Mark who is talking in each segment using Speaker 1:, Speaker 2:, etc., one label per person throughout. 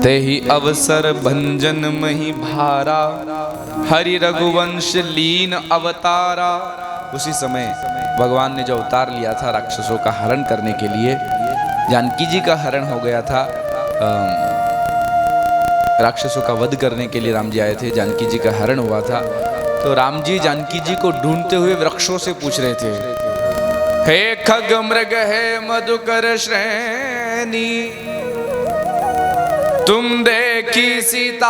Speaker 1: तेहि अवसर भंजन मही भारा, हरि रघुवंश लीन अवतारा। उसी समय भगवान ने जो अवतार लिया था राक्षसों का हरण करने के लिए, जानकी जी का हरण हो गया था, राक्षसों का वध करने के लिए राम जी आए थे, जानकी जी का हरण हुआ था। तो राम जी जानकी जी को ढूंढते हुए वृक्षों से पूछ रहे थे, हे खग मृग हे मधुकर श्रेणी, तुम देखी सीता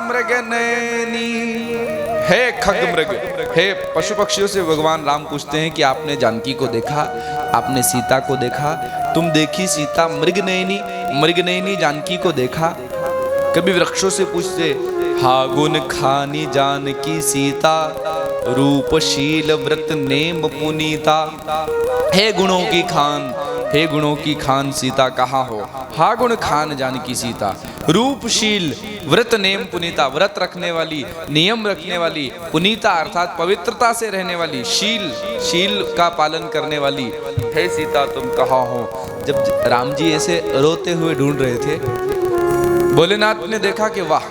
Speaker 1: मृग नैनी। हे खग मृग, हे पशु पक्षियों से भगवान राम पूछते हैं कि आपने जानकी को देखा, आपने सीता को देखा, तुम देखी सीता मृग नैनी, मृग नैनी जानकी को देखा। कभी वृक्षों से पूछते, हा गुण खानी जानकी सीता, रूपशील व्रत नेम पुनीता। हे गुणों की खान, हे गुणों की खान सीता कहाँ हो, हा गुण खान जानकी सीता, रूपशील व्रत नेम पुनीता, व्रत रखने वाली, नियम रखने वाली, पुनीता अर्थात पवित्रता से रहने वाली, शील का पालन करने वाली, हे सीता तुम कहाँ हो। जब राम जी ऐसे रोते हुए ढूंढ रहे थे, भोलेनाथ ने देखा कि वाह,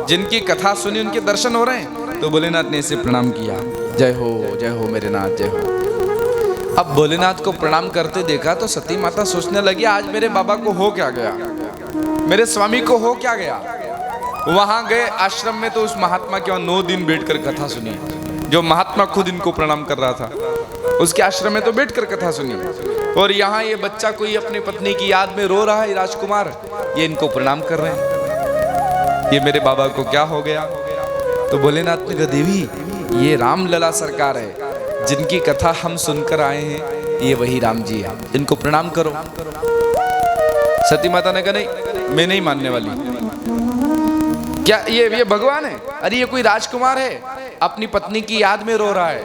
Speaker 1: जिनकी कथा सुनी उनके दर्शन हो रहे हैं, तो भोलेनाथ ने इसे प्रणाम किया, जय हो मेरे नाथ, जय हो। अब भोलेनाथ को प्रणाम करते देखा तो सती माता सोचने लगी, आज मेरे बाबा को हो क्या गया, मेरे स्वामी को हो क्या गया। वहां गए आश्रम में तो उस महात्मा के वहां 9 दिन बैठकर कथा सुनी, जो महात्मा खुद इनको प्रणाम कर रहा था, उसके आश्रम में तो बैठकर कथा सुनी। और यहाँ ये बच्चा कोई अपनी पत्नी की याद में रो रहा है, राजकुमार, ये इनको प्रणाम कर रहे हैं, ये मेरे बाबा को क्या हो गया। तो भोलेनाथ ने कहा, देवी ये राम लला सरकार है, जिनकी कथा हम सुनकर आए हैं, ये वही राम जी है, इनको प्रणाम करो। सती माता ने कहा, नहीं मैं नहीं मानने वाली, क्या ये भगवान है, अरे ये कोई राजकुमार है, अपनी पत्नी की याद में रो रहा है।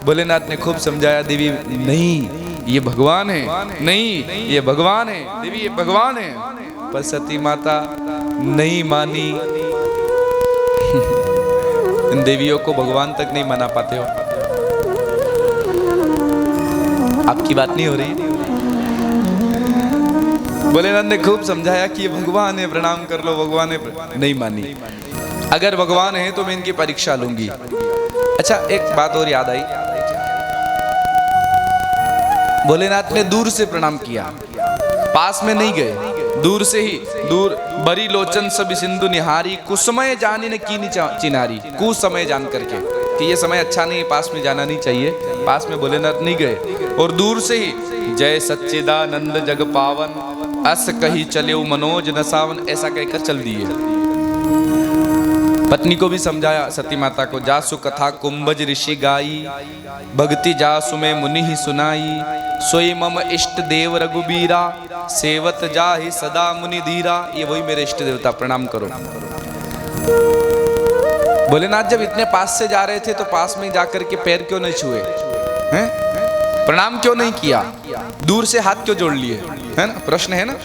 Speaker 1: भोलेनाथ ने खूब समझाया, देवी नहीं ये भगवान है, नहीं ये भगवान है, देवी ये भगवान है। पर सती माता नहीं मानी। इन देवियों को भगवान तक नहीं मना पाते हो, आपकी बात नहीं हो रही। भोलेनाथ ने खूब समझाया कि ये भगवान है, प्रणाम कर लो, भगवान है, नहीं मानी। अगर भगवान है तो मैं इनकी परीक्षा लूंगी। अच्छा एक बात और याद आई, भोलेनाथ ने दूर से प्रणाम किया, पास में नहीं गए, दूर से ही, दूर बरी लोचन सब सिंधु निहारी, कुसमय जानी न कीनी चिनारी, कुसमय जान करके कि ये समय अच्छा नहीं, पास में जाना नहीं चाहिए, पास में भोलेनाथ नहीं गए, और दूर से ही जय सच्चिदानंद जग पावन, अस कही चले मनोज न सावन, ऐसा कहकर चल दिए। पत्नी को भी समझाया सती माता को, जासु कथा कुंभज ऋषि गाई, भक्ति जासु में मुनि ही सुनाई, सोई मम इष्ट देव रघुबीरा, सेवत जाहि सदा मुनि धीरा। ये वही मेरे इष्ट देवता, प्रणाम करो। भोलेनाथ जब इतने पास से जा रहे थे तो पास में जाकर के पैर क्यों नहीं छुए हैं, प्रणाम क्यों नहीं किया, दूर से हाथ क्यों जोड़ लिए, है ना, प्रश्न है ना।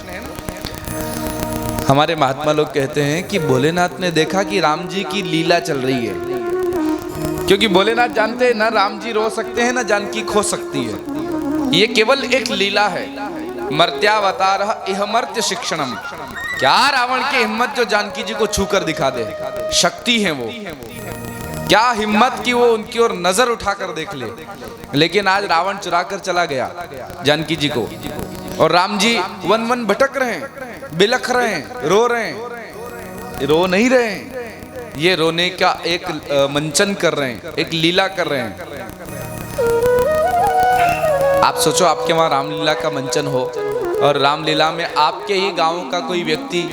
Speaker 1: हमारे महात्मा लोग कहते हैं कि भोलेनाथ ने देखा कि राम जी की लीला चल रही है, क्योंकि भोलेनाथ जानते हैं ना राम जी रो सकते हैं ना जानकी खो सकती है, ये केवल एक लीला है। मर्त्यावतार इह मर्त्य शिक्षणम, क्या रावण की हिम्मत जो जानकी जी को छूकर दिखा दे, शक्ति है वो, क्या हिम्मत की वो उनकी ओर नजर उठाकर देख ले। लेकिन आज रावण चुरा कर चला गया जानकी जी को, और राम जी वन वन भटक रहे हैं, बिलख रहे हैं, रो रहे हैं, रो नहीं रहे हैं, ये रोने का एक मंचन कर रहे हैं, एक लीला कर रहे हैं। आप सोचो आपके वहां रामलीला का मंचन हो, और रामलीला में आपके ही गांव का कोई व्यक्ति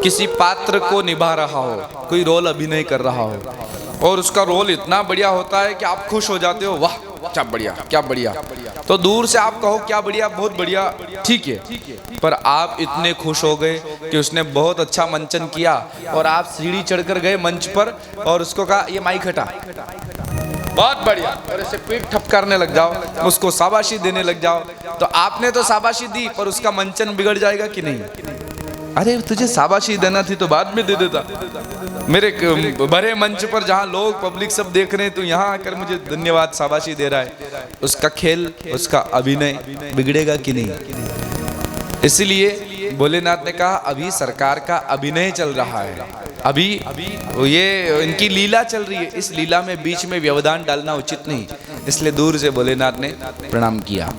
Speaker 1: किसी पात्र को निभा रहा हो, कोई रोल अभिनय कर रहा हो, और उसका रोल इतना बढ़िया होता है कि आप खुश हो जाते हो, वाह क्या बढ़िया, क्या बढ़िया। तो दूर से आप कहो क्या बढ़िया, बहुत बढ़िया, ठीक है, पर आप इतने खुश हो गए कि उसने बहुत अच्छा मंचन किया, और आप सीढ़ी चढ़कर गए मंच पर और उसको कहा ये माइक हटा, बहुत बढ़िया, और ऐसे पीठ ठपकारने लग जाओ, उसको शाबाशी देने लग जाओ। तो आपने तो शाबाशी दी, पर उसका मंचन बिगड़ जाएगा कि नहीं। अरे तुझे शाबाशी देना थी तो बाद में दे देता, मेरे बड़े मंच पर जहाँ लोग पब्लिक सब देख रहे हैं, तो यहाँ आकर मुझे धन्यवाद शाबाशी दे रहा है। उसका खेल, उसका अभिनय बिगड़ेगा कि नहीं। इसलिए भोलेनाथ ने कहा अभी सरकार का अभिनय चल रहा है, अभी ये इनकी लीला चल रही है, इस लीला में बीच में व्यवधान डालना उचित नहीं। इसलिए दूर से भोलेनाथ ने प्रणाम किया,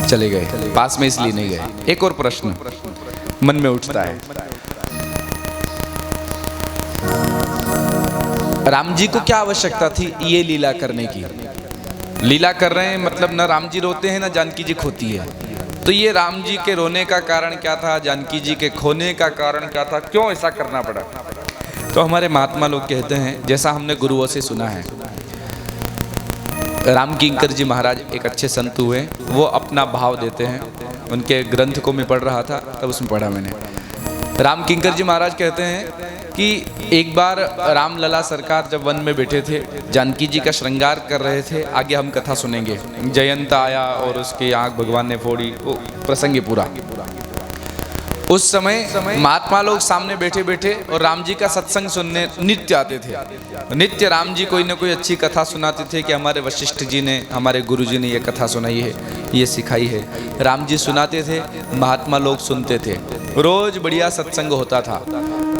Speaker 1: चले गए, पास में इसलिए नहीं गए। एक और प्रश्न मन में उठता है, राम जी को क्या आवश्यकता थी ये लीला करने की? लीला कर रहे हैं मतलब न राम जी रोते हैं न जानकी जी खोती है, तो ये राम जी के रोने का कारण क्या था, जानकी जी के खोने का कारण क्या था, क्यों ऐसा करना पड़ा? तो हमारे महात्मा लोग कहते हैं, जैसा हमने गुरुओं से सुना है, राम किंकर जी महाराज एक अच्छे संत हुए, वो अपना भाव देते हैं। उनके ग्रंथ को मैं पढ़ रहा था तब उसमें पढ़ा मैंने। राम किंकर जी महाराज कहते हैं कि एक बार राम लला सरकार जब वन में बैठे थे, जानकी जी का श्रृंगार कर रहे थे, आगे हम कथा सुनेंगे, जयंत आया और उसकी आंख भगवान ने फोड़ी, वो प्रसंग पूरा। उस समय महात्मा लोग सामने बैठे बैठे और राम जी का सत्संग सुनने नित्य आते थे। नित्य राम जी कोई ना कोई अच्छी कथा सुनाते थे कि हमारे वशिष्ठ जी ने, हमारे गुरु जी ने ये कथा सुनाई है, ये सिखाई है। राम जी सुनाते थे, महात्मा लोग सुनते थे, रोज बढ़िया सत्संग होता था।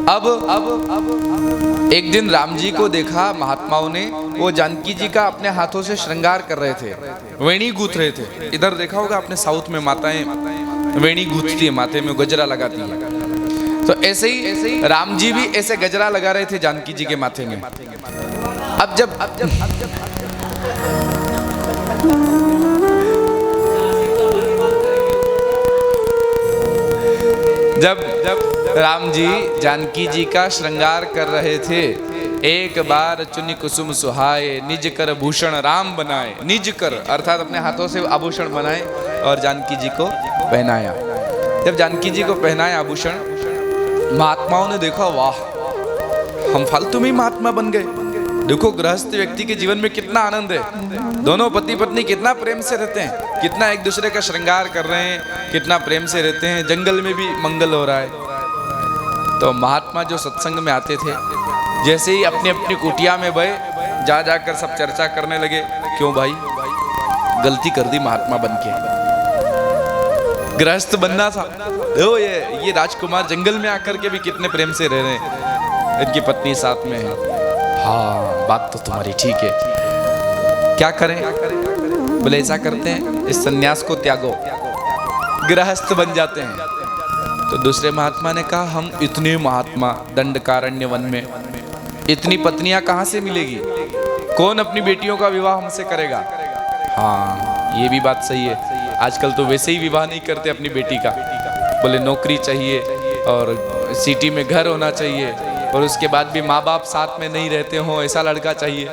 Speaker 1: अब एक दिन राम जी को देखा महात्माओं ने, वो जानकी जी का अपने हाथों से श्रृंगार कर रहे थे, वेणी गूंथ रहे थे। इधर देखा होगा आपने, साउथ में माताएं वेणी गूंथती है, माथे में गजरा लगाती है, तो ऐसे ही राम जी भी ऐसे गजरा लगा रहे थे जानकी जी के माथे में। अब जब राम जी जानकी जी का श्रृंगार कर रहे थे, एक बार चुनि कुसुम सुहाए, निज कर भूषण राम बनाए। निज कर अर्थात अपने हाथों से आभूषण बनाए और जानकी जी को पहनाया। जब जानकी जी को पहनाया आभूषण, महात्माओं ने देखा, वाह हम फालतू में महात्मा बन गए। देखो गृहस्थ व्यक्ति के जीवन में कितना आनंद है, दोनों पति पत्नी कितना प्रेम से रहते हैं, कितना एक दूसरे का श्रृंगार कर रहे हैं, कितना प्रेम से रहते हैं, जंगल में भी मंगल हो रहा है। तो महात्मा जो सत्संग में आते थे, जैसे ही अपनी अपनी कुटिया में गए, जा जाकर सब चर्चा करने लगे, क्यों भाई गलती कर दी महात्मा बन के, गृहस्थ बनना था। ओ ये राजकुमार जंगल में आकर के भी कितने प्रेम से रह रहे हैं, इनकी पत्नी साथ में है। हाँ बात तो तुम्हारी ठीक है, क्या करें? बोले ऐसा करते हैं, इस सन्यास को त्यागो, गृहस्थ बन जाते हैं। तो दूसरे महात्मा ने कहा, हम इतने महात्मा दंडकारण्य वन में, इतनी पत्नियां कहाँ से मिलेगी, कौन अपनी बेटियों का विवाह हमसे करेगा? हाँ ये भी बात सही है, आजकल तो वैसे ही विवाह नहीं करते अपनी बेटी का। बोले नौकरी चाहिए और सिटी में घर होना चाहिए और उसके बाद भी माँ बाप साथ में नहीं रहते हो, ऐसा लड़का चाहिए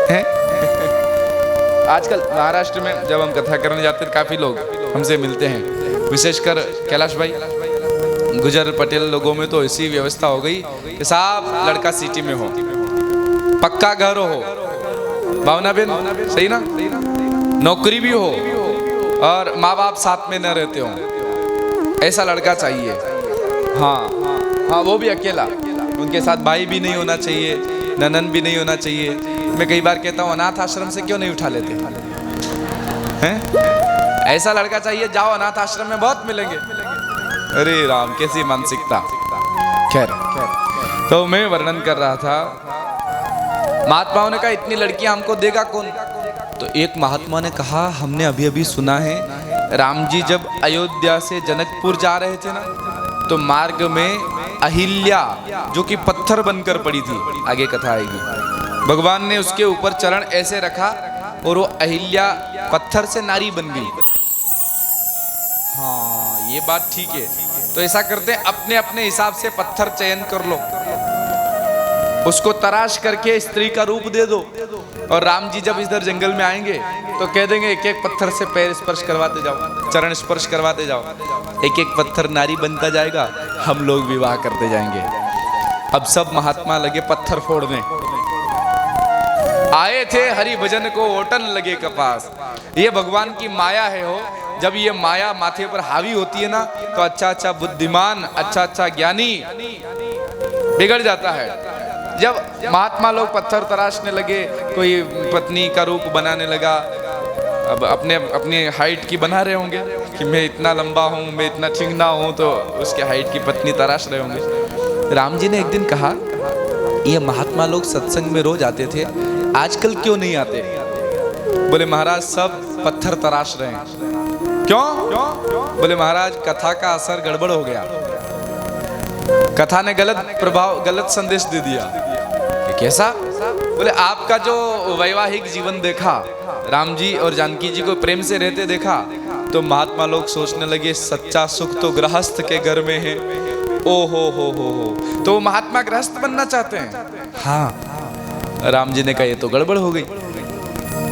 Speaker 1: है? आजकल महाराष्ट्र में जब हम कथा करने जाते हैं, काफी लोग हमसे मिलते हैं, विशेषकर कैलाश भाई, गुजर पटेल लोगों में तो ऐसी व्यवस्था हो गई कि साफ लड़का सिटी में हो, पक्का घर हो, भावना बेन सही ना, नौकरी भी हो और माँ बाप साथ में न रहते हो, ऐसा लड़का चाहिए। हाँ वो भी अकेला, उनके साथ भाई भी नहीं होना चाहिए, ननन भी नहीं होना चाहिए। मैं कई बार कहता हूँ अनाथ आश्रम से क्यों नहीं उठा लेते हैं? ऐसा लड़का चाहिए, जाओ अनाथ आश्रम में बहुत मिलेंगे। अरे राम कैसी मानसिकता। खैर तो मैं वर्णन कर रहा था, महात्माओं ने कहा इतनी लड़कियां हमको देगा कौन? तो एक महात्मा ने कहा, हमने अभी अभी सुना है राम जी जब अयोध्या से जनकपुर जा रहे थे ना, तो मार्ग में अहिल्या जो कि पत्थर बनकर पड़ी थी, आगे कथा आएगी, भगवान ने उसके ऊपर चरण ऐसे रखा और वो अहिल्या पत्थर से नारी बन गई। हाँ ये बात ठीक है, तो ऐसा करते हैं अपने अपने हिसाब से पत्थर चयन कर लो, उसको तराश करके स्त्री का रूप दे दो, और राम जी जब इधर जंगल में आएंगे तो कह देंगे एक एक पत्थर से पैर स्पर्श करवाते जाओ, चरण स्पर्श करवाते जाओ, एक एक पत्थर नारी बनता जाएगा, हम लोग विवाह करते जाएंगे। अब सब महात्मा लगे पत्थर फोड़ने, आए थे हरि भजन को ओटन लगे कपास। ये भगवान की माया है हो, जब ये माया माथे पर हावी होती है ना, तो अच्छा अच्छा बुद्धिमान, अच्छा अच्छा ज्ञानी बिगड़ जाता है। जब महात्मा लोग पत्थर तराशने लगे, कोई पत्नी का रूप बनाने लगा, अब अपने अपनी हाइट की बना रहे होंगे कि मैं इतना लंबा हूँ, मैं इतना चिंगना हूँ, तो उसके हाइट की पत्नी तराश रहे होंगे। राम जी ने एक दिन कहा, ये महात्मा लोग सत्संग में रोज आते थे, आजकल क्यों नहीं आते? बोले महाराज सब पत्थर तराश रहे हैं। क्यों? बोले महाराज कथा का असर गड़बड़ हो गया, कथा ने गलत प्रभाव, गलत संदेश दे दिया। कैसा? बोले आपका जो वैवाहिक जीवन देखा, राम जी और जानकी जी को प्रेम से रहते देखा, तो महात्मा लोग सोचने लगे सच्चा सुख तो गृहस्थ के घर में है। ओ हो, तो महात्मा गृहस्थ बनना चाहते हैं। हाँ। राम जी ने कहा ये तो गड़बड़ हो गई।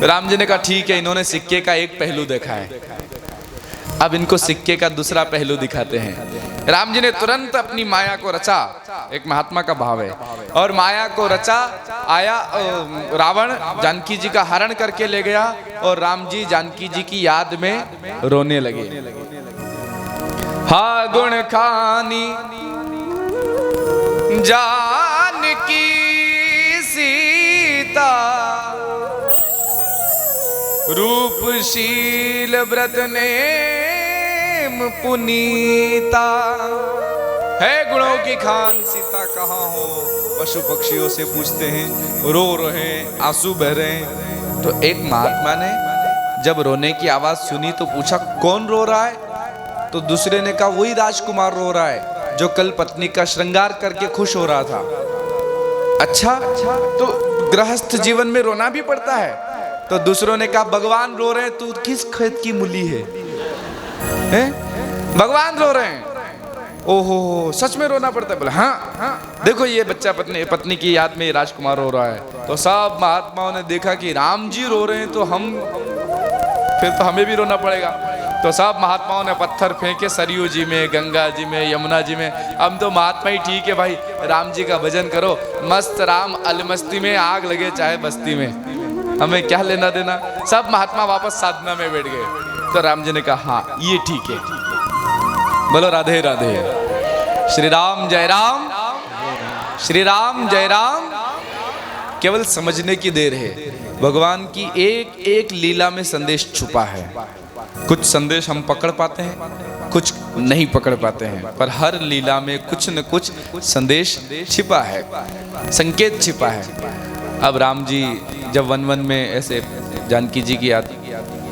Speaker 1: राम जी ने कहा ठीक है, इन्होंने सिक्के का एक पहलू देखा है, अब इनको सिक्के का दूसरा पहलू दिखाते हैं। राम जी ने तुरंत अपनी माया को रचा, एक महात्मा का भाव है, और माया को रचा। आया रावण जानकी जी का हरण करके ले गया, और राम जी जानकी जी की याद में रोने लगे। हा गुण खानी जानकी सीता, रूपशील व्रत नेम पुनीता। है गुणों की खान सीता कहाँ हो? पशु पक्षियों से पूछते हैं, रो रहे हैं, आंसू बह रहे हैं। तो एक महात्मा ने जब रोने की आवाज सुनी तो पूछा कौन रो रहा है? तो दूसरे ने कहा वही राजकुमार रो रहा है जो कल पत्नी का श्रृंगार करके खुश हो रहा था। अच्छा, तो गृहस्थ जीवन में रोना भी पड़ता है? तो दूसरों ने कहा भगवान रो रहे हैं, तू किस खेत की मूली है? भगवान रो रहे हैं। ओहो, सच में रोना पड़ता है? बोले हाँ, देखो ये बच्चा पत्नी की याद में राजकुमार रो रहा है। तो सब महात्माओं ने देखा कि राम जी रो रहे हैं, तो फिर तो हमें भी रोना पड़ेगा। तो सब महात्माओं ने पत्थर फेंके सरयू जी में, गंगा जी में, यमुना जी में। अब तो महात्मा ही ठीक है भाई, राम जी का भजन करो, मस्त राम अलमस्ती में, आग लगे चाहे बस्ती में, हमें क्या लेना देना। सब महात्मा वापस साधना में बैठ गए। तो राम जी ने कहा हाँ ये ठीक है। बोलो राधे राधे। श्री राम जय राम, श्री राम जय राम। केवल समझने की देर है, भगवान की एक एक लीला में संदेश छुपा है। कुछ संदेश हम पकड़ पाते हैं, कुछ नहीं पकड़ पाते हैं, पर हर लीला में कुछ न कुछ संदेश छिपा है, संकेत छिपा है। अब राम जी जब वन में ऐसे जानकी जी की याद।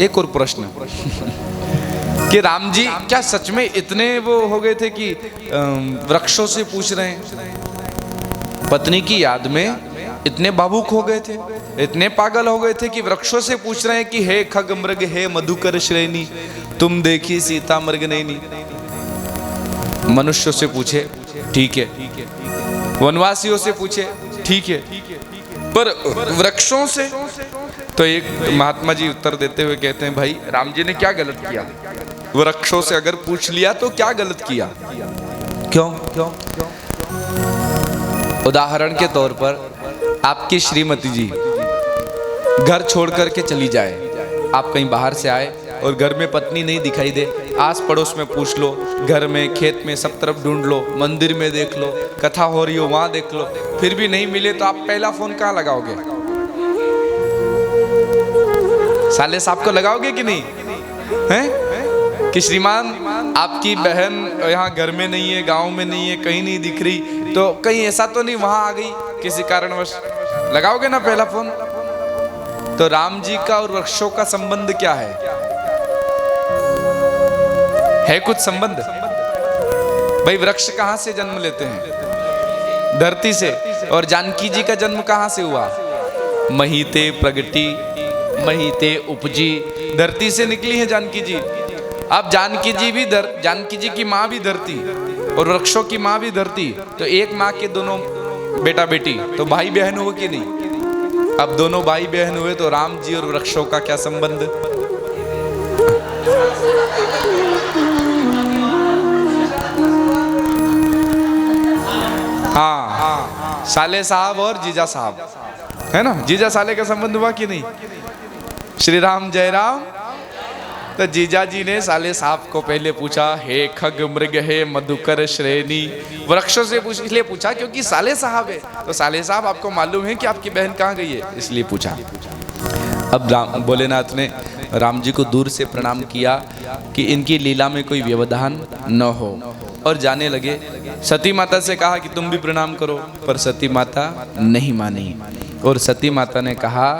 Speaker 1: एक और प्रश्न कि राम जी क्या सच में इतने वो हो गए थे कि वृक्षों से पूछ रहे हैं? पत्नी की याद में इतने भावुक हो गए थे, इतने पागल हो गए थे कि वृक्षों से पूछ रहे हैं कि हे खग मृग, हे मधुकर श्रेणी, तुम देखी सीता मृग नैनी। मनुष्यों से पूछे ठीक है, वनवासियों से पूछे ठीक है, पर वृक्षों से? तो एक महात्मा जी उत्तर देते हुए कहते हैं भाई राम जी ने क्या गलत किया? वृक्षों से अगर पूछ लिया तो क्या गलत किया? क्यों? उदाहरण के तौर पर आपकी श्रीमती जी घर छोड़ करके चली जाए, आप कहीं बाहर से आए और घर में पत्नी नहीं दिखाई दे, आस पड़ोस में पूछ लो, घर में खेत में सब तरफ ढूंढ लो, मंदिर में देख लो, कथा हो रही हो वहां देख लो, फिर भी नहीं मिले तो आप पहला फोन कहाँ लगाओगे? साले साहब को लगाओगे कि नहीं? हैं कि श्रीमान आपकी बहन यहाँ घर में नहीं है, गांव में नहीं है, कहीं नहीं दिख रही, तो कहीं ऐसा तो नहीं वहां आ गई किसी कारणवश? लगाओगे ना पहला फोन। तो राम जी का और वृक्षों का संबंध क्या है? है कुछ संबंध? भाई वृक्ष कहां से जन्म लेते हैं? धरती से। और जानकी जी का जन्म कहां से हुआ? महीते प्रगति, महीते उपजी, धरती से निकली है जानकी जी। अब जानकी जी भी जानकी जी की माँ भी धरती और वृक्षों की माँ भी धरती, तो एक माँ के दोनों बेटा बेटी, तो भाई बहन हुए कि नहीं? अब दोनों भाई बहन हुए तो राम जी और वृक्षों का क्या संबंध? हाँ, साले साहब और जीजा साहब, है ना? जीजा साले का संबंध हुआ कि नहीं? श्री राम जय राम। तो जीजा जी ने साले साहब को पहले पूछा, हे खग मृग, हे मधुकर श्रेणी, वृक्षों से इसलिए पूछा क्योंकि साले साहब है, तो साले साहब आपको मालूम है कि आपकी बहन कहाँ गई है, इसलिए पूछा। अब भोलेनाथ ने राम जी को दूर से प्रणाम किया कि इनकी लीला में कोई व्यवधान न हो, और जाने लगे। सती माता से कहा कि तुम भी प्रणाम करो, पर सती माता नहीं मानी। और सती माता ने कहा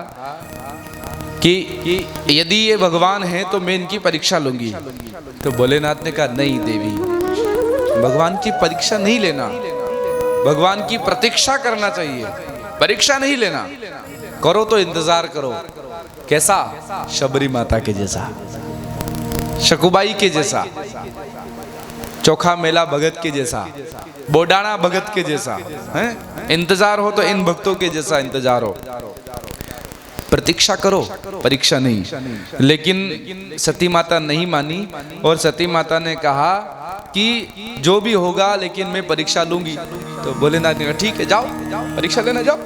Speaker 1: कि यदि ये भगवान हैं तो मैं इनकी परीक्षा लूंगी। तो भोलेनाथ ने कहा नहीं देवी, भगवान की परीक्षा नहीं लेना, भगवान की प्रतीक्षा करना चाहिए, परीक्षा नहीं लेना। करो तो इंतजार करो। कैसा? शबरी माता के जैसा, शकुबाई के जैसा, चोखा मेला भगत के जैसा, बोडाणा भगत के जैसा है। इंतजार हो तो इन भक्तों के जैसा इंतजार हो। प्रतीक्षा करो, परीक्षा नहीं। लेकिन सती माता नहीं मानी, और सती माता ने कहा कि जो भी होगा लेकिन मैं परीक्षा लूंगी। तो भोलेनाथ ने कहा ठीक है, जाओ परीक्षा लेने जाओ।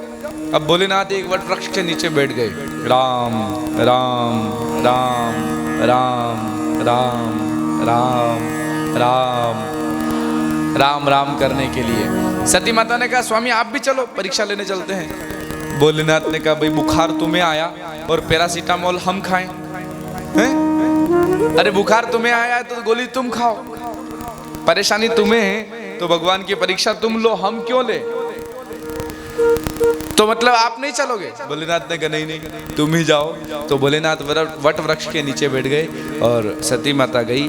Speaker 1: अब भोलेनाथ एक वट वृक्ष के नीचे बैठ गए। राम राम राम राम राम राम राम राम राम करने के लिए सती माता ने कहा स्वामी आप भी चलो, परीक्षा लेने चलते हैं। भोलेनाथ ने कहा भाई बुखार तुम्हें आया और पैरासीटामोल हम खाएं हैं? अरे बुखार तुम्हें आया है तो गोली तुम खाओ, परेशानी तुम्हें है तो भगवान की परीक्षा तुम लो, हम क्यों ले? तो मतलब आप नहीं चलोगे? भोलेनाथ ने कहा नहीं नहीं तुम ही जाओ। तो भोलेनाथ वट वृक्ष के नीचे बैठ गए और सती माता गई,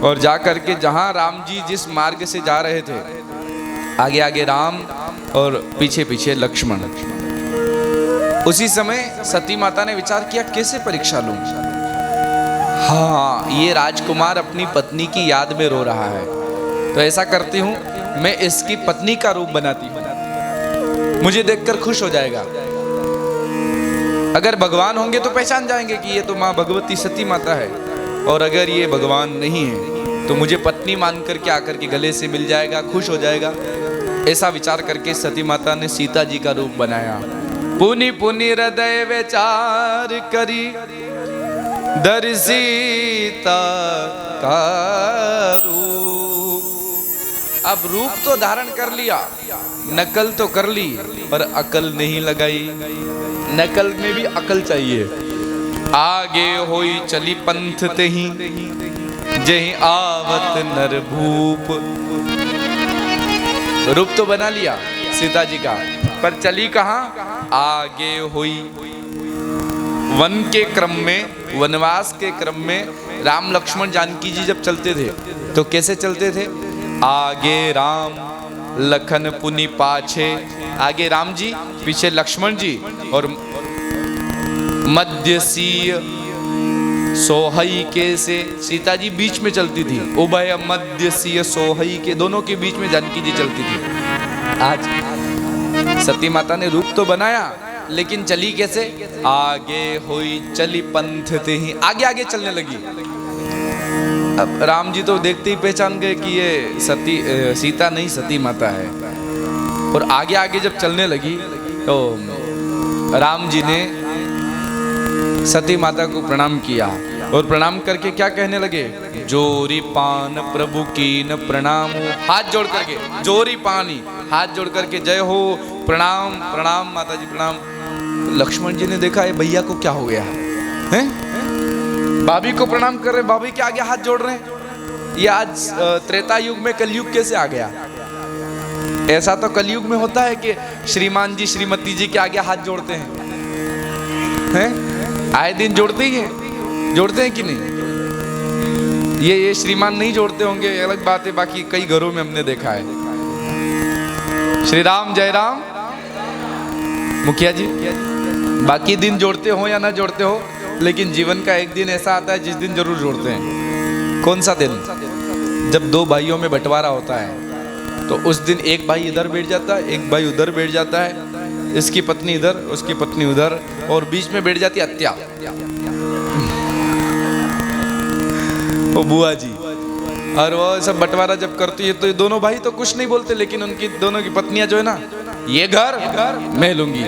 Speaker 1: और जा करके जहां राम जी जिस मार्ग से जा रहे थे, आगे आगे राम और पीछे पीछे लक्ष्मण। उसी समय सती माता ने विचार किया कैसे परीक्षा लूं? हाँ, ये राजकुमार अपनी पत्नी की याद में रो रहा है, तो ऐसा करती हूं मैं इसकी पत्नी का रूप बनाती हूं, मुझे देखकर खुश हो जाएगा। अगर भगवान होंगे तो पहचान जाएंगे कि ये तो माँ भगवती सती माता है, और अगर ये भगवान नहीं है तो मुझे पत्नी मान करके आकर के गले से मिल जाएगा, खुश हो जाएगा। ऐसा विचार करके सती माता ने सीता जी का रूप बनाया। पुनि पुनि हृदय विचार करी दर सीता का रूप। अब रूप तो धारण कर लिया, नकल तो कर ली, पर अकल नहीं लगाई। नकल में भी अकल चाहिए। आगे होई चली पंथ तेहि जहि आवत नर भूप। रूप तो बना लिया सीता जी का, पर चली कहाँ? आगे हुई। वन के क्रम में, वनवास के क्रम में राम लक्ष्मण जानकी जी जब चलते थे तो कैसे चलते थे? आगे राम लखन पुनि पाछे। आगे राम जी, पीछे लक्ष्मण जी, और मध्य सीय सोहई के से सीता जी बीच में चलती थी। उभय मध्य सीय सोहई के, दोनों के बीच में जानकी जी चलती थी। आज सती माता ने रूप तो बनाया, लेकिन चली कैसे? आगे हुई चली पंथ ते ही, आगे आगे चलने लगी। अब राम जी तो देखते ही पहचान गए कि ये सीता नहीं सती माता है, और आगे आगे जब चलने लगी तो राम जी ने सती माता को प्रणाम किया, और प्रणाम करके क्या कहने लगे? जोरी पान प्रभु कीन प्रणाम। हाथ जोड़ करके, जोरी पानी, हाथ जोड़ करके जय हो, प्रणाम प्रणाम माता जी प्रणाम। लक्ष्मण जी ने देखा ये भैया को क्या हो गया है? भाभी को प्रणाम कर रहे, भाभी के आगे हाथ जोड़ रहे हैं। ये आज त्रेता युग में कलयुग कैसे आ गया? ऐसा तो कलयुग में होता है कि श्रीमान जी श्रीमती जी के आगे हाथ जोड़ते हैं? आए दिन जोड़ते ही हैं, जोड़ते हैं कि नहीं? ये श्रीमान नहीं जोड़ते होंगे, अलग बात है, बाकी कई घरों में हमने देखा है। श्री राम जय राम मुखिया जी, बाकी दिन जोड़ते हो या ना जोड़ते हो, लेकिन जीवन का एक दिन ऐसा आता है जिस दिन जरूर जोड़ते हैं। कौन सा दिन? जब दो भाइयों में बंटवारा होता है, तो उस दिन एक भाई इधर बैठ जाता है, एक भाई उधर बैठ जाता है, इसकी पत्नी इधर, उसकी पत्नी उधर, और बीच में बैठ जाती हत्या, वो बुआ जी। और वो सब बंटवारा जब करती है तो ये दोनों भाई तो कुछ नहीं बोलते, लेकिन उनकी दोनों की पत्नियां जो है ना, ये घर मैं लूंगी,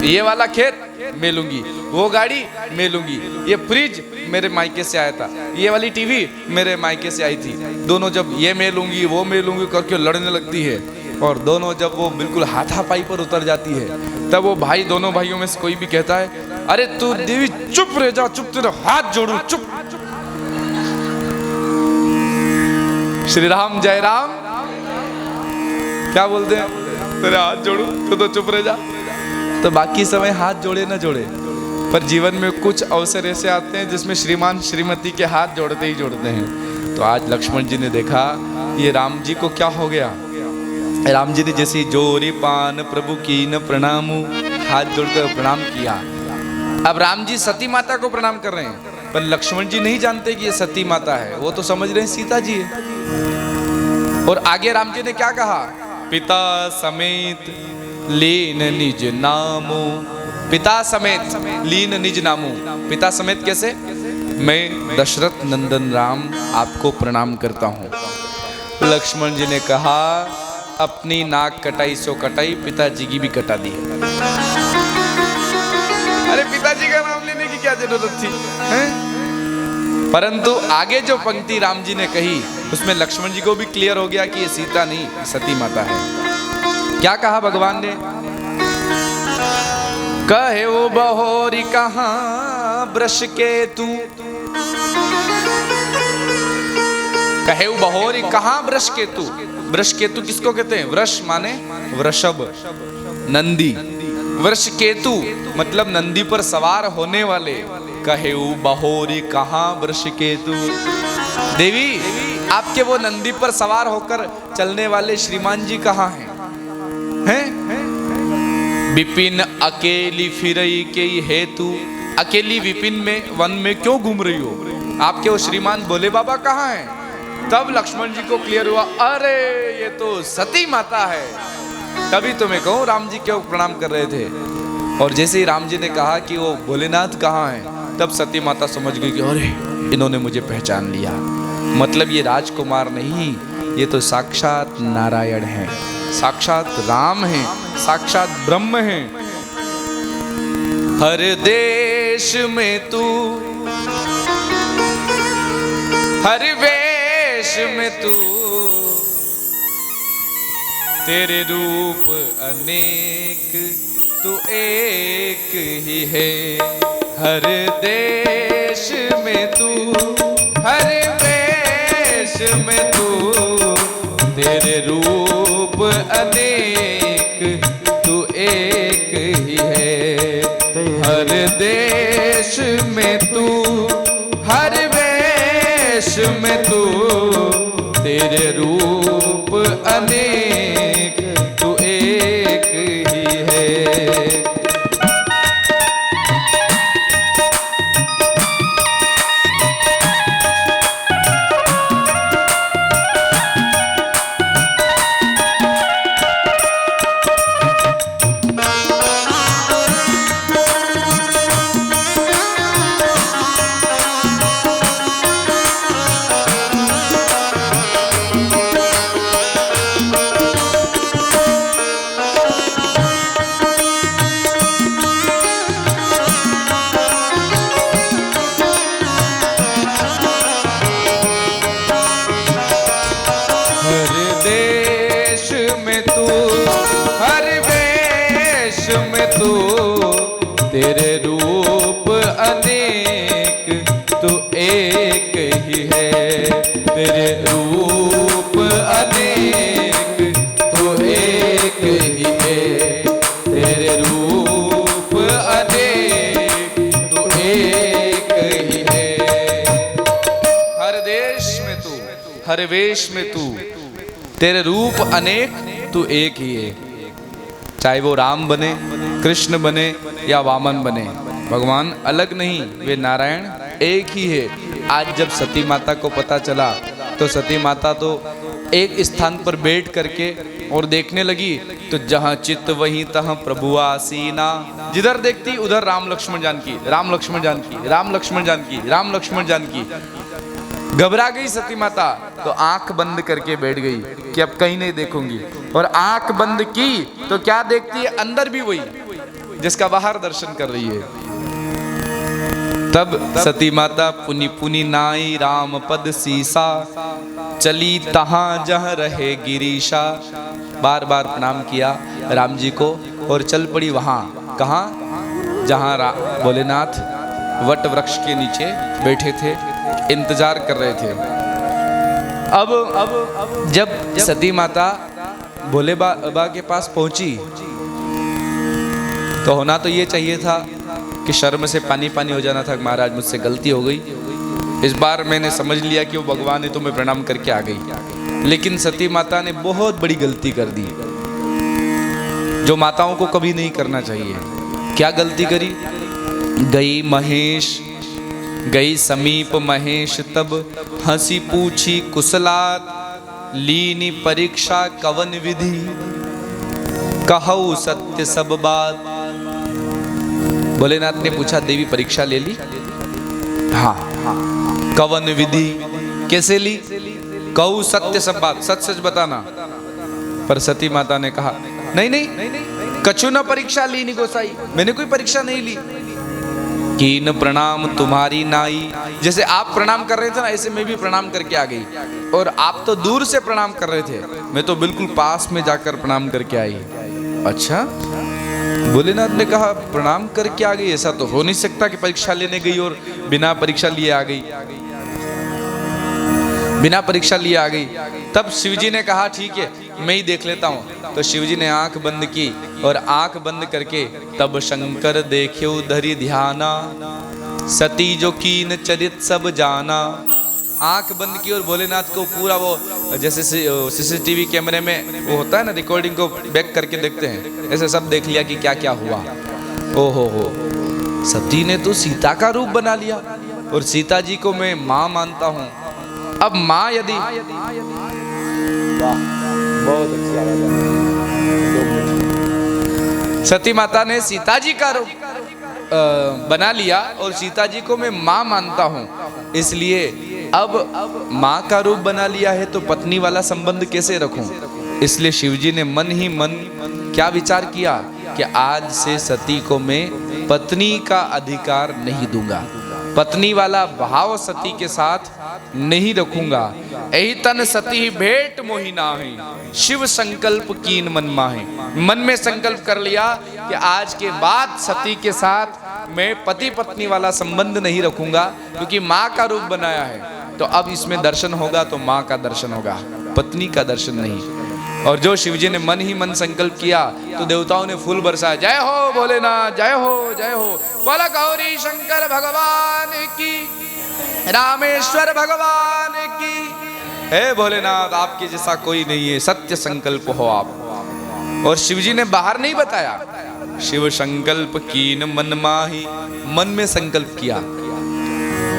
Speaker 1: ये वाला खेत मैं लूंगी, वो गाड़ी मैं लूंगी, ये फ्रिज मेरे मायके से आया था, ये वाली टीवी मेरे मायके से आई थी। दोनों जब ये मैं लूंगी वो मैं लूंगी करके लड़ने लगती है, और दोनों जब वो बिल्कुल हाथापाई पर उतर जाती है, तब वो भाई, दोनों भाइयों में से कोई भी कहता है अरे तू देवी चुप रह जा, चुप, तेरा हाथ जोड़ू, चुप। श्री राम जय राम क्या बोलते हैं, तेरे हाथ जोड़ू, तो चुप रह जा। तो बाकी समय हाथ जोड़े ना जोड़े, पर जीवन में कुछ अवसर ऐसे आते हैं जिसमें श्रीमान श्रीमती के हाथ जोड़ते ही जोड़ते हैं। तो आज लक्ष्मण जी ने देखा ये राम जी को क्या हो गया। राम जी ने जैसे जोरी पान प्रभु की न प्रणामू, हाथ जोड़कर प्रणाम किया। अब राम जी सती माता को प्रणाम कर रहे हैं, पर लक्ष्मण जी नहीं जानते कि ये सती माता है, वो तो समझ रहे हैं सीता जी है। और आगे राम जी ने क्या कहा, पिता समेत लीन निज नामो, पिता समेत लीन निज नामो। पिता समेत कैसे, मैं दशरथ नंदन राम आपको प्रणाम करता हूँ। लक्ष्मण जी ने कहा अपनी नाक कटाई सो कटाई, पिताजी की भी कटा दी। अरे पिताजी का नाम लेने की क्या जरूरत थी, हैं? परंतु आगे जो पंक्ति राम जी ने कही उसमें लक्ष्मण जी को भी क्लियर हो गया कि ये सीता नहीं सती माता है। क्या कहा भगवान ने, कहे वो बहोरी कहाँ वृष के तू, कहे वो बहोरी कहाँ वृष के तू। वृष केतु किसको कहते हैं, वृष माने वृषभ, नंदी, वृष केतु मतलब नंदी पर सवार होने वाले। कहे बहोरी कहाँ वृष केतु, देवी आपके वो नंदी पर सवार होकर चलने वाले श्रीमान जी कहाँ हैं, हैं? विपिन अकेली फिरई के हेतु, अकेली विपिन में वन में क्यों घूम रही हो, आपके वो श्रीमान भोले बाबा कहाँ हैं। तब लक्ष्मण जी को क्लियर हुआ, अरे ये तो सती माता है। तभी तो मैं कहूँ राम जी क्यों प्रणाम कर रहे थे। और जैसे ही राम जी ने कहा कि वो भोलेनाथ कहाँ है, तब सती माता समझ गई कि अरे इन्होंने मुझे पहचान लिया, मतलब ये राजकुमार नहीं, ये तो साक्षात नारायण है, साक्षात राम है, साक्षात ब्रह्म है। हर देश में तू, हर वेश में तू, तेरे रूप अनेक तू एक ही है। हर देश में तू, हर वेश में तू, तेरे रूप अनेक तू एक ही है। हर देश में तू, हर वेश में तू, तेरे रूप अनेक तू एक ही है। तेरे रूप अनेक तू एक ही है। तेरे रूप अनेक तू एक ही है। तेरे रूप अनेक तू एक ही है। हर देश में तू, हर वेश में तू, तेरे रूप अनेक तू एक ही है। चाहे वो राम बने, कृष्ण बने या वामन बने, भगवान अलग नहीं, वे नारायण एक ही है। आज जब सती माता को पता चला तो सती माता तो एक स्थान पर बैठ करके और देखने लगी, तो जहाँ चित्त वहीं तहाँ प्रभु आसीना। जिधर देखती उधर राम लक्ष्मण जानकी, राम लक्ष्मण जानकी, राम लक्ष्मण जानकी, राम लक्ष्मण जानकी। घबरा गई सती माता तो आंख बंद करके बैठ गई कि अब कहीं नहीं देखूंगी। और आंख बंद की तो क्या देखती है, अंदर भी वही जिसका बाहर दर्शन कर रही है। तब सती माता पुनि पुनि नाई राम पद सीसा, चली तहां जहां रहे गिरीशा। बार बार प्रणाम किया राम जी को और चल पड़ी वहां, कहां, जहाँ भोलेनाथ वट वृक्ष के नीचे बैठे थे, इंतजार कर रहे थे। अब जब सती माता भोले बाबा के पास पहुंची तो होना तो ये चाहिए था कि शर्म से पानी पानी हो जाना था, महाराज मुझसे गलती हो गई, इस बार मैंने समझ लिया कि वो भगवान है तो मैं प्रणाम करके आ गई। लेकिन सती माता ने बहुत बड़ी गलती कर दी जो माताओं को कभी नहीं करना चाहिए। क्या गलती करी? गई महेश, गई समीप महेश तब, हंसी पूछी कुशलात, लीनी परीक्षा कवन विधि, कहऊ सत्य सब बात। भोलेनाथ ने पूछा, देवी परीक्षा ले ली? हाँ। कवन विधि, कैसे ली? कहू सत्य सब बात, सच सच बताना। पर सती माता ने कहा, नहीं नहीं, कछु न परीक्षा ली नी गोसाई, मैंने कोई परीक्षा नहीं ली। कीन प्रणाम तुम्हारी नाई, जैसे आप प्रणाम कर रहे थे ना, ऐसे मैं भी प्रणाम करके आ गई। और आप तो दूर से प्रणाम कर रहे थे, मैं तो बिल्कुल पास में जाकर प्रणाम करके आई। अच्छा, भोलेनाथ ने कहा प्रणाम करके आ गई, ऐसा तो हो नहीं सकता कि परीक्षा लेने गई और बिना परीक्षा लिए आ गई, बिना परीक्षा लिए आ गई। तब शिवजी ने कहा ठीक है मैं ही देख लेता हूँ। तो शिवजी ने आंख बंद की और आंख बंद करके तब शंकर देख्यो धरि ध्याना, सती जो कीन चरित सब जाना। आंख बंद की और भोलेनाथ को पूरा वो जैसे सीसीटीवी कैमरे में वो होता है ना, रिकॉर्डिंग को बैक करके देखते हैं, ऐसे सब देख लिया कि क्या क्या हुआ। ओहो हो, सती ने तो सीता का रूप बना लिया और सीता जी को मैं माँ मानता हूँ। अब माँ यदि बहुत सती माता ने सीता जी का रूप बना लिया और सीता जी को मैं माँ मानता हूँ, इसलिए अब माँ का रूप बना लिया है तो पत्नी वाला संबंध कैसे रखूं। इसलिए शिवजी ने मन ही मन क्या विचार किया कि आज से सती को मैं पत्नी का अधिकार नहीं दूंगा, पत्नी वाला भाव सती के साथ नहीं रखूंगा। यही तन सती भेंट मोहि नाहि, शिव संकल्प कीन मन माहि। मन में संकल्प कर लिया कि आज के बाद सती के साथ मैं पति पत्नी वाला संबंध नहीं रखूंगा, क्योंकि माँ का रूप बनाया है। तो अब इसमें दर्शन होगा तो माँ का दर्शन होगा, पत्नी का दर्शन नहीं। और जो शिवजी ने मन ही मन संकल्प किया तो देवताओं ने फूल बरसाया। जय हो भोलेनाथ, जय हो जय हो, बोला गौरी शंकर भगवान की, रामेश्वर भगवान की। हे भोलेनाथ, आपके जैसा कोई नहीं है, सत्य संकल्प हो आप। और शिवजी ने बाहर नहीं बताया, शिव संकल्प कीन मन माही, मन में संकल्प किया,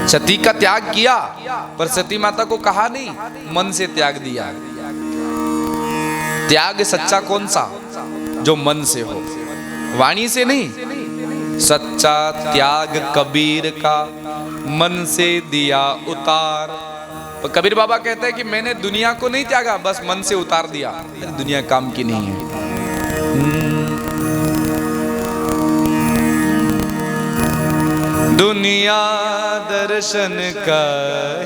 Speaker 1: सती का त्याग किया, पर सती माता को कहा नहीं, मन से त्याग दिया। त्याग सच्चा कौन सा? जो मन से हो, वाणी से नहीं। सच्चा त्याग कबीर का, मन से दिया उतार। कबीर बाबा कहते हैं कि मैंने दुनिया को नहीं त्यागा, बस मन से उतार दिया, दुनिया काम की नहीं है। दुनिया दर्शन का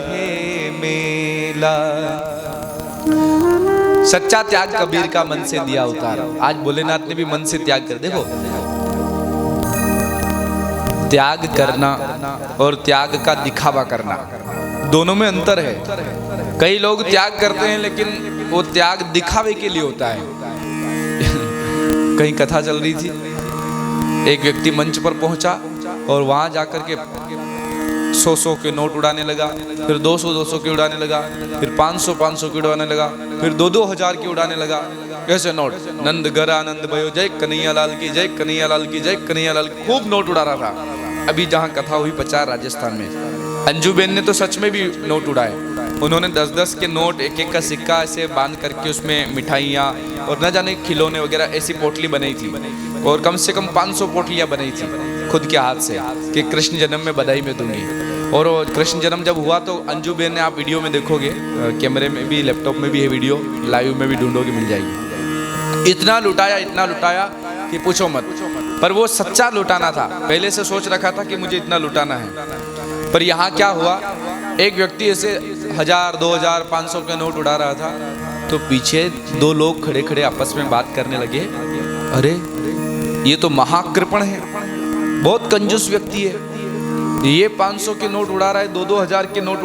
Speaker 1: है मेला, सच्चा त्याग कबीर का, मन से दिया उतार। आज भोलेनाथ ने भी मन से त्याग कर, देखो त्याग करना और त्याग का दिखावा करना दोनों में अंतर है। कई लोग त्याग करते हैं लेकिन वो त्याग दिखावे के लिए होता है। कहीं कथा चल रही थी, एक व्यक्ति मंच पर पहुंचा और वहां जाकर के 100 के नोट उड़ाने लगा, फिर 200 के उड़ाने लगा, फिर 500 के उड़ाने लगा, फिर 2-2 के उड़ाने लगा। कैसे नोट? नंद घर आनंद भयो, जय कन्हैया लाल की, जय कन्हैया लाल की, जय कन्हैया लाल की, खूब नोट उड़ा रहा था। अभी जहाँ कथा हुई पचार राजस्थान में, अंजू बेन ने तो सच में भी नोट उड़ाए। उन्होंने 10-10 के नोट, एक का सिक्का ऐसे बांध करके उसमें मिठाइयाँ और न जाने खिलौने वगैरह ऐसी पोटली बनाई थी, और कम से कम 500 पोटलियाँ बनाई थी खुद के हाथ से कि कृष्ण जन्म में बधाई में दूंगी। और कृष्ण जन्म जब हुआ तो अंजू बेन ने, आप वीडियो में देखोगे, कैमरे में भी, लैपटॉप में भी है वीडियो, लाइव में भी ढूंढोगे मिल जाएगी। इतना लुटाया कि पूछो मत। पर वो सच्चा लुटाना था, पहले से सोच रखा था कि मुझे इतना लुटाना है। पर यहाँ क्या हुआ, एक व्यक्ति ऐसे 1000, 2000, 500 के नोट उड़ा रहा था, तो पीछे 2 लोग खड़े खड़े आपस में बात करने लगे, अरे ये तो महाकृपण है, बहुत कंजूस व्यक्ति है, ये 500 के नोट उड़ा रहा है, 2-2 हजार के नोट